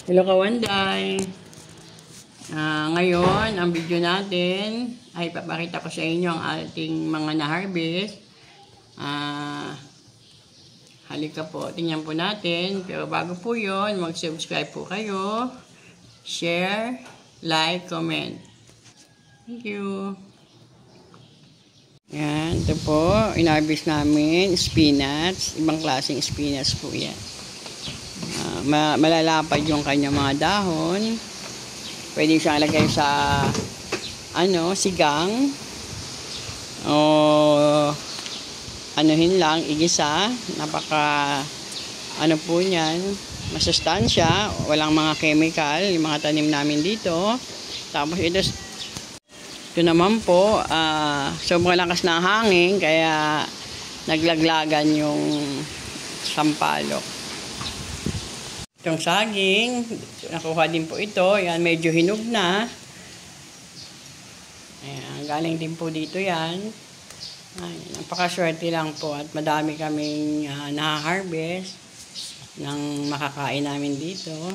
Hello Kawanday! Ngayon, ang video natin ay papakita ko sa inyo ang ating mga na-harvest. Halika po, tingnan po natin. Pero bago po yun, mag-subscribe po kayo, share, like, comment. Thank you! Yan, ito po, in-harvest namin, spinach. Ibang klaseng spinach po yan. Malalapad yung kanyang mga dahon. Pwede siyang lagay sa sigang o anuhin lang, igisa. Napaka po niyan, masustansya, walang mga chemical yung mga tanim namin dito. Tapos ito naman po, sobrang lakas ng hangin kaya naglaglagan yung sampalok. Itong saging, nakuha din po ito. Yan, medyo hinog na. Ayan, galing din po dito yan. Ayan, napakaswerte lang po at madami kaming na-harvest ng makakain namin dito.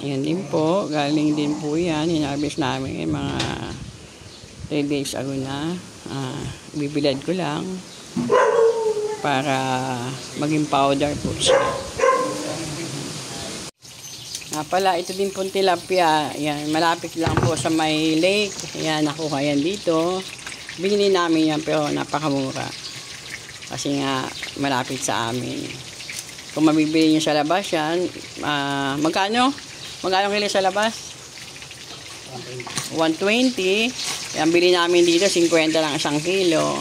Yan din po, galing din po yan. In-harvest namin mga 3 days ago na. Bibilad ko lang para maging powder po siya. Pala, ito din pong tilapia. Yan, malapit lang po sa may lake. Yan, nakuha yan dito. Binili namin yan pero napakamura. Kasi nga, malapit sa amin. Kung mabibili nyo sa labas yan, magkano? Magkano kilo sa labas? 120. Yan, bili namin dito, 50 lang isang kilo.